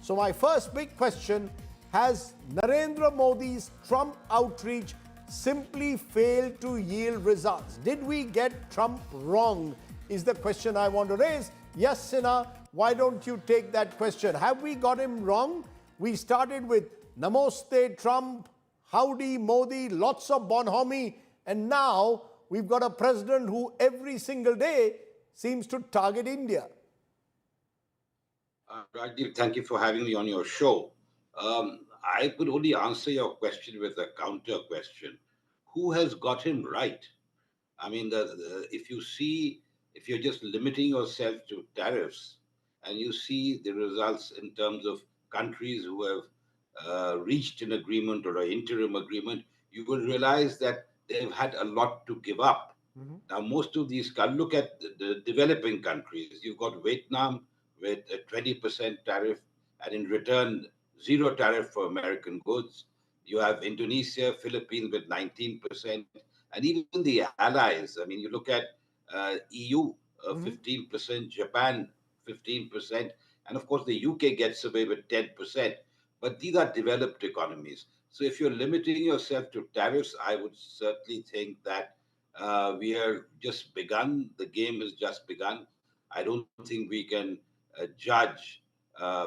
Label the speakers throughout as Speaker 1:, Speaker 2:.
Speaker 1: So my first big question, has Narendra Modi's Trump outreach simply failed to yield results? Did we get Trump wrong is the question I want to raise. Yes, Sinha, why don't you take that question? Have we got him wrong? We started with Namaste Trump, Howdy Modi, lots of bonhomie, and now we've got a president who every single day seems to target India.
Speaker 2: Rajdeep, thank you for having me on your show. I could only answer your question with a counter question. Who has got him right? I mean, if you're just limiting yourself to tariffs and you see the results in terms of countries who have reached an agreement or an interim agreement, you will realize that they've had a lot to give up. Now, most of these, look at the developing countries. You've got Vietnam with a 20% tariff, and in return, zero tariff for American goods. You have Indonesia, Philippines with 19%, and even the allies. I mean, you look at EU, 15%, Japan, 15%, and of course the UK gets away with 10%. But these are developed economies. So if you're limiting yourself to tariffs, I would certainly think that we are just begun. The game has just begun. I don't think we can judge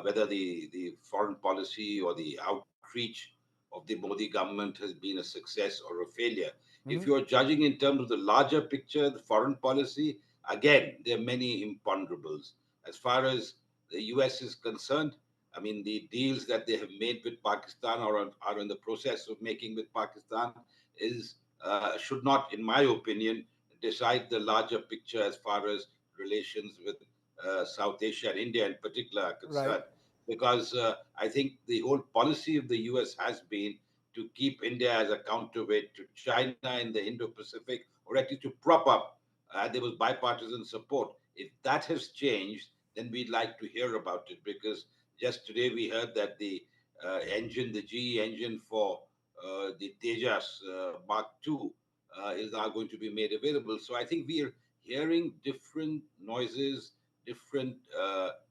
Speaker 2: whether the foreign policy or the outreach of the Modi government has been a success or a failure. If you're judging in terms of the larger picture, the foreign policy, again, there are many imponderables. As far as the US is concerned, I mean, the deals that they have made with Pakistan or are in the process of making with Pakistan should not, in my opinion, decide the larger picture as far as relations with South Asia and India in particular are concerned.
Speaker 1: Right.
Speaker 2: Because I think the whole policy of the US has been to keep India as a counterweight to China in the Indo-Pacific, or at least to prop up. There was bipartisan support. If that has changed, then we'd like to hear about it, because just today we heard that the GE engine for the Tejas Mark II is now going to be made available. So I think we are hearing different noises, different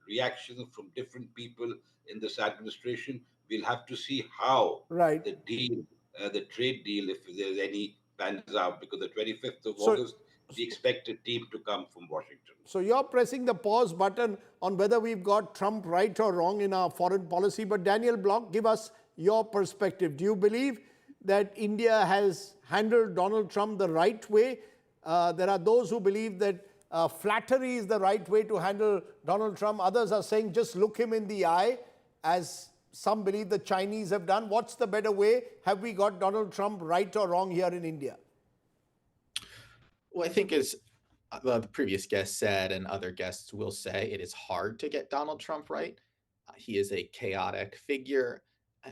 Speaker 2: reactions from different people in this administration. We'll have to see how the deal, the trade deal, if there's any, pans out, because the 25th of August, we expect a team to come from Washington.
Speaker 1: So you're pressing the pause button on whether we've got Trump right or wrong in our foreign policy. But Daniel Block, give us your perspective. Do you believe that India has handled Donald Trump the right way? There are those who believe that flattery is the right way to handle Donald Trump. Others are saying just look him in the eye, as some believe the Chinese have done. What's the better way? Have we got Donald Trump right or wrong here in India?
Speaker 3: Well, I think as the previous guest said, and other guests will say, it is hard to get Donald Trump right. He is a chaotic figure.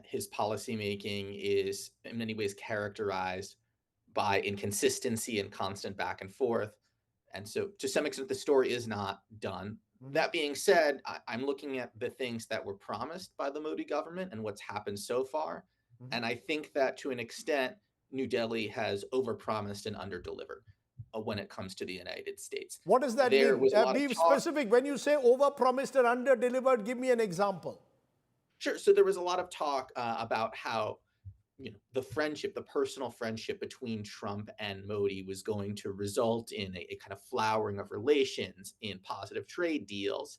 Speaker 3: His policymaking is in many ways characterized by inconsistency and constant back and forth. And so to some extent, the story is not done. That being said, I'm looking at the things that were promised by the Modi government and what's happened so far. And I think that to an extent, New Delhi has overpromised and underdelivered when it comes to the United States.
Speaker 1: What does that mean? Be specific. When you say overpromised and underdelivered, give me an example.
Speaker 3: Sure. So there was a lot of talk about how, the friendship, the personal friendship between Trump and Modi was going to result in a kind of flowering of relations, in positive trade deals.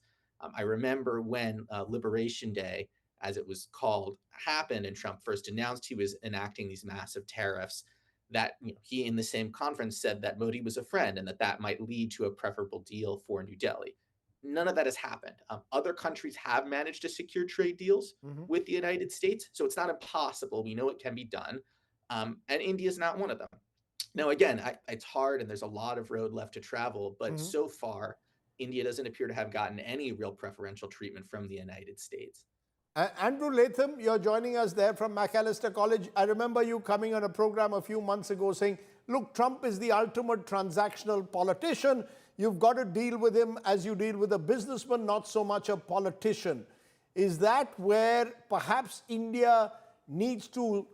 Speaker 3: I remember when Liberation Day, as it was called, happened and Trump first announced he was enacting these massive tariffs, that he in the same conference said that Modi was a friend and that might lead to a preferable deal for New Delhi. None of that has happened. Other countries have managed to secure trade deals with the United States, so it's not impossible. We know it can be done, and India is not one of them. Now, again, it's hard and there's a lot of road left to travel, but so far, India doesn't appear to have gotten any real preferential treatment from the United States.
Speaker 1: Andrew Latham, you're joining us there from Macalester College. I remember you coming on a program a few months ago saying, look, Trump is the ultimate transactional politician. You've got to deal with him as you deal with a businessman, not so much a politician. Is that where perhaps India needs to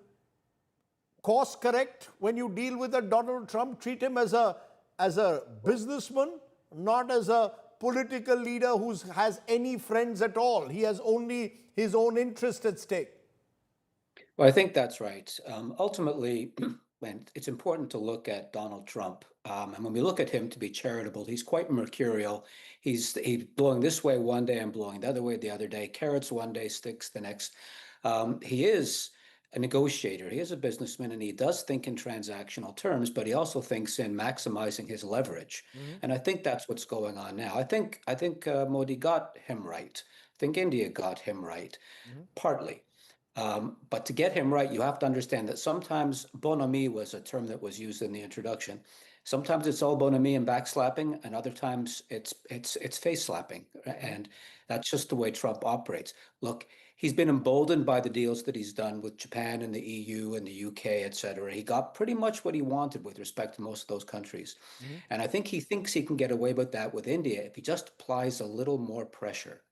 Speaker 1: course correct when you deal with a Donald Trump? Treat him as a businessman, not as a political leader who has any friends at all. He has only his own interest at stake.
Speaker 4: Well, I think that's right. Ultimately, and it's important to look at Donald Trump. And when we look at him, to be charitable, he's quite mercurial. He's blowing this way one day and blowing the other way the other day. Carrots one day, sticks the next. He is a negotiator. He is a businessman, and he does think in transactional terms, but he also thinks in maximizing his leverage. And I think that's what's going on now. I think Modi got him right. I think India got him right, partly. But to get him right, you have to understand that sometimes bonhomie was a term that was used in the introduction. Sometimes it's all bonhomie and backslapping, and other times it's face slapping, and that's just the way Trump operates. Look, he's been emboldened by the deals that he's done with Japan and the EU and the UK, et cetera. He got pretty much what he wanted with respect to most of those countries, and I think he thinks he can get away with that with India if he just applies a little more pressure.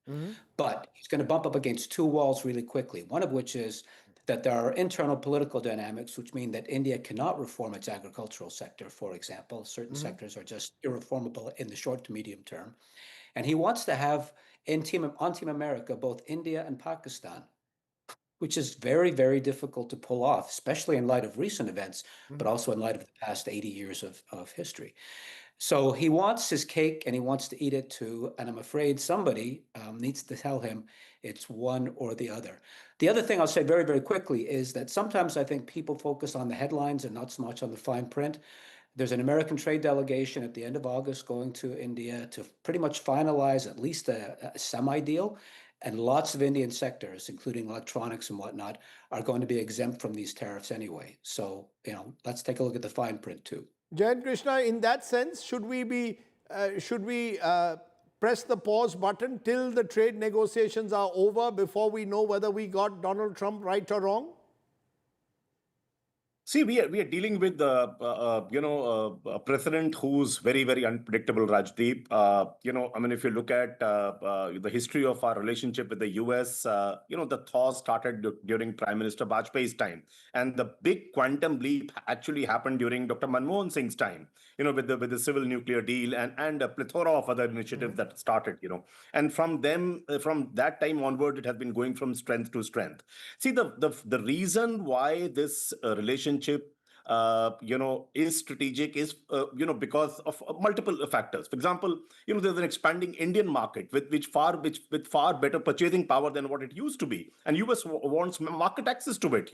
Speaker 4: But he's going to bump up against two walls really quickly, one of which is that there are internal political dynamics, which mean that India cannot reform its agricultural sector, for example. Certain sectors are just irreformable in the short to medium term. And he wants to have on Team America both India and Pakistan, which is very, very difficult to pull off, especially in light of recent events, but also in light of the past 80 years of history. So he wants his cake and he wants to eat it too. And I'm afraid somebody needs to tell him it's one or the other. The other thing I'll say very, very quickly is that sometimes I think people focus on the headlines and not so much on the fine print. There's an American trade delegation at the end of August going to India to pretty much finalize at least a semi-deal. And lots of Indian sectors, including electronics and whatnot, are going to be exempt from these tariffs anyway. So, let's take a look at the fine print too.
Speaker 1: Jayant Krishna, in that sense, should we press the pause button till the trade negotiations are over before we know whether we got Donald Trump right or wrong?
Speaker 5: See, we are dealing with a president who's very, very unpredictable, Rajdeep. If you look at the history of our relationship with the US, the thaw started during Prime Minister Vajpayee's time, and the big quantum leap actually happened during Dr. Manmohan Singh's time. With the civil nuclear deal and a plethora of other initiatives that started. And from that time onward, it has been going from strength to strength. See, the reason why this relationship is strategic is because of multiple factors. For example, there's an expanding Indian market with far better purchasing power than what it used to be, and US wants market access to it.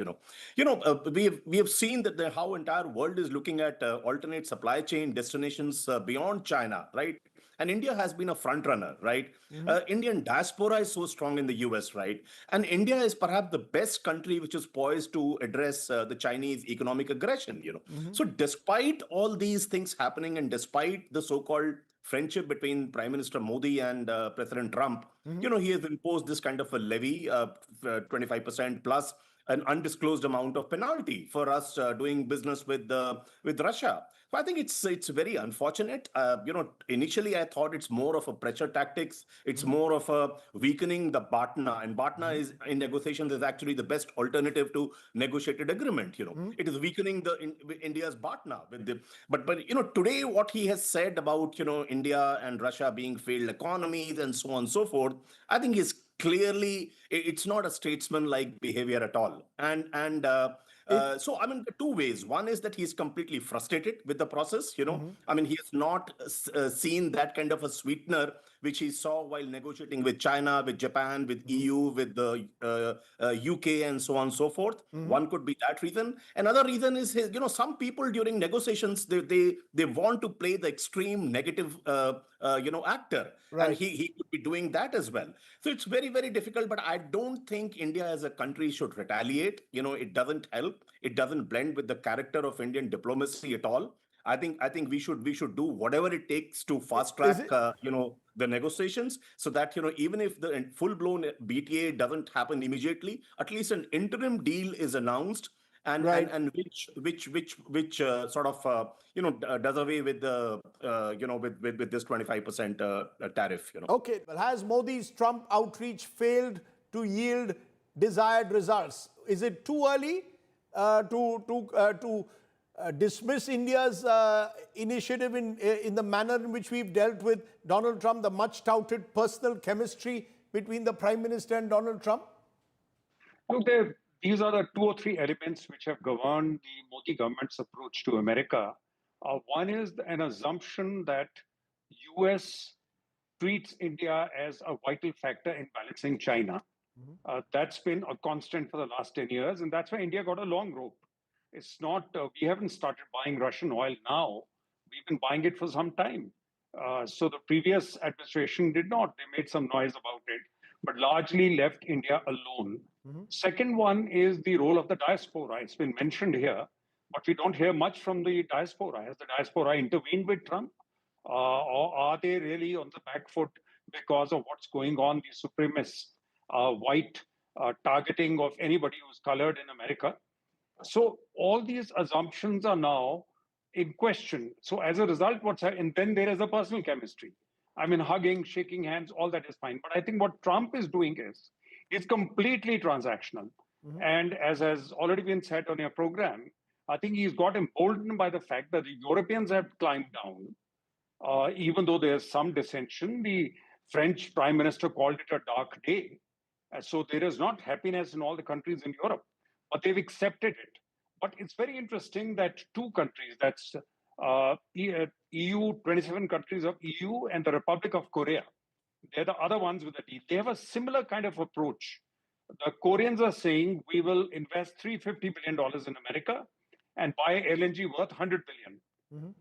Speaker 5: We have seen that how entire world is looking at alternate supply chain destinations beyond China, right? And India has been a front runner, right? Indian diaspora is so strong in the US, right? And India is perhaps the best country which is poised to address the Chinese economic aggression, So despite all these things happening and despite the so-called friendship between Prime Minister Modi and President Trump, he has imposed this kind of a levy, 25% plus an undisclosed amount of penalty for us doing business with Russia. So I think it's very unfortunate. Initially I thought it's more of a pressure tactics. It's more of a weakening the BATNA, and BATNA is in negotiations is actually the best alternative to negotiated agreement. It is weakening India's BATNA but today what he has said about India and Russia being failed economies and so on and so forth, I think is clearly it's not a statesman-like behavior at all. So two ways. One is that he's completely frustrated with the process. He has not seen that kind of a sweetener which he saw while negotiating with China, with Japan, with EU, with the UK, and so on and so forth. One could be that reason. Another reason is some people during negotiations they want to play the extreme negative actor,
Speaker 1: right.
Speaker 5: And he could be doing that as well. So it's very, very difficult. But I don't think India as a country should retaliate. It doesn't help. It doesn't blend with the character of Indian diplomacy at all. I think we should do whatever it takes to fast track the negotiations, so that even if the full blown BTA doesn't happen immediately, at least an interim deal is announced, and
Speaker 1: right.
Speaker 5: and which sort of does away with the with this 25% tariff.
Speaker 1: Okay, well, has Modi's Trump outreach failed to yield desired results? Is it too early to dismiss India's initiative in the manner in which we've dealt with Donald Trump, the much touted personal chemistry between the Prime Minister and Donald Trump?
Speaker 6: Look, these are the two or three elements which have governed the Modi government's approach to America. One is an assumption that US treats India as a vital factor in balancing China. That's been a constant for the last 10 years, and that's why India got a long rope. It's not, we haven't started buying Russian oil now. We've been buying it for some time. So the previous administration did not. They made some noise about it, but largely left India alone. Second one is the role of the diaspora. It's been mentioned here, but we don't hear much from the diaspora. Has the diaspora intervened with Trump? Or are they really on the back foot because of what's going on, the supremacist white targeting of anybody who's colored in America? So all these assumptions are now in question. So as a result, and then there is a personal chemistry. I mean, hugging, shaking hands, all that is fine. But I think what Trump is doing is, it's completely transactional. And as has already been said on your program, I think he's got emboldened by the fact that the Europeans have climbed down. Even though there's some dissension, the French Prime Minister called it a dark day. So there is not happiness in all the countries in Europe, but they've accepted it. But it's very interesting that two countries, that's EU, 27 countries of EU and the Republic of Korea, they're the other ones with the deal. They have a similar kind of approach. The Koreans are saying we will invest $350 billion in America and buy LNG worth $100 billion.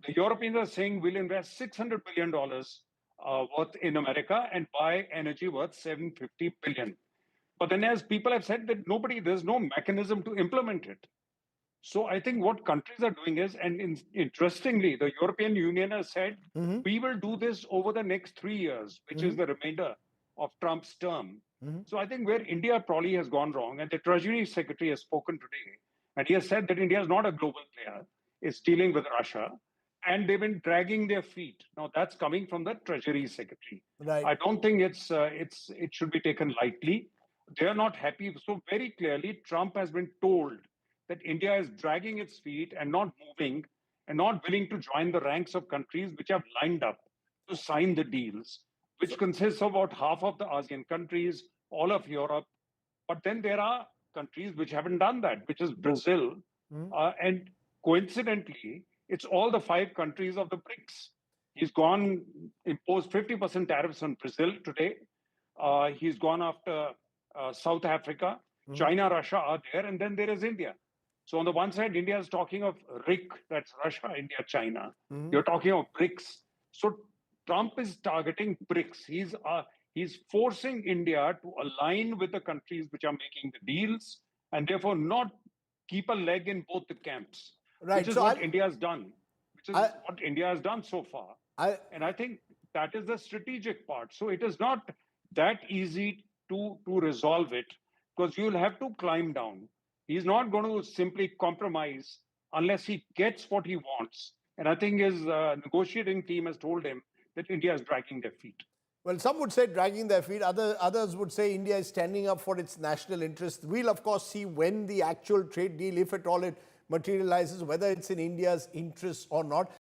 Speaker 6: The Europeans are saying we'll invest $600 billion worth in America and buy energy worth $750 billion. But then, as people have said, that there's no mechanism to implement it. So I think what countries are doing is, and interestingly, the European Union has said, we will do this over the next 3 years, which is the remainder of Trump's term. So I think where India probably has gone wrong, and the Treasury Secretary has spoken today, and he has said that India is not a global player, it's dealing with Russia, and they've been dragging their feet. Now that's coming from the Treasury Secretary.
Speaker 1: Right.
Speaker 6: I don't think it should be taken lightly. They're not happy. So very clearly, Trump has been told that India is dragging its feet and not moving and not willing to join the ranks of countries which have lined up to sign the deals, which consists of about half of the ASEAN countries, all of Europe. But then there are countries which haven't done that, which is Brazil. And coincidentally, it's all the 5 countries of the BRICS. He's imposed 50% tariffs on Brazil today. He's gone after South Africa, China, Russia are there, and then there is India. So on the one side, India is talking of RIC, that's Russia, India, China. You're talking of BRICS. So Trump is targeting BRICS. He's forcing India to align with the countries which are making the deals, and therefore not keep a leg in both the camps.
Speaker 1: Right.
Speaker 6: Which is what India has done. Which is what India has done so far. And I think that is the strategic part. So it is not that easy to resolve it, because you'll have to climb down. He's not going to simply compromise unless he gets what he wants. And I think his negotiating team has told him that India is dragging their feet.
Speaker 1: Well, some would say dragging their feet. Others would say India is standing up for its national interests. We'll, of course, see when the actual trade deal, if at all it materializes, whether it's in India's interests or not.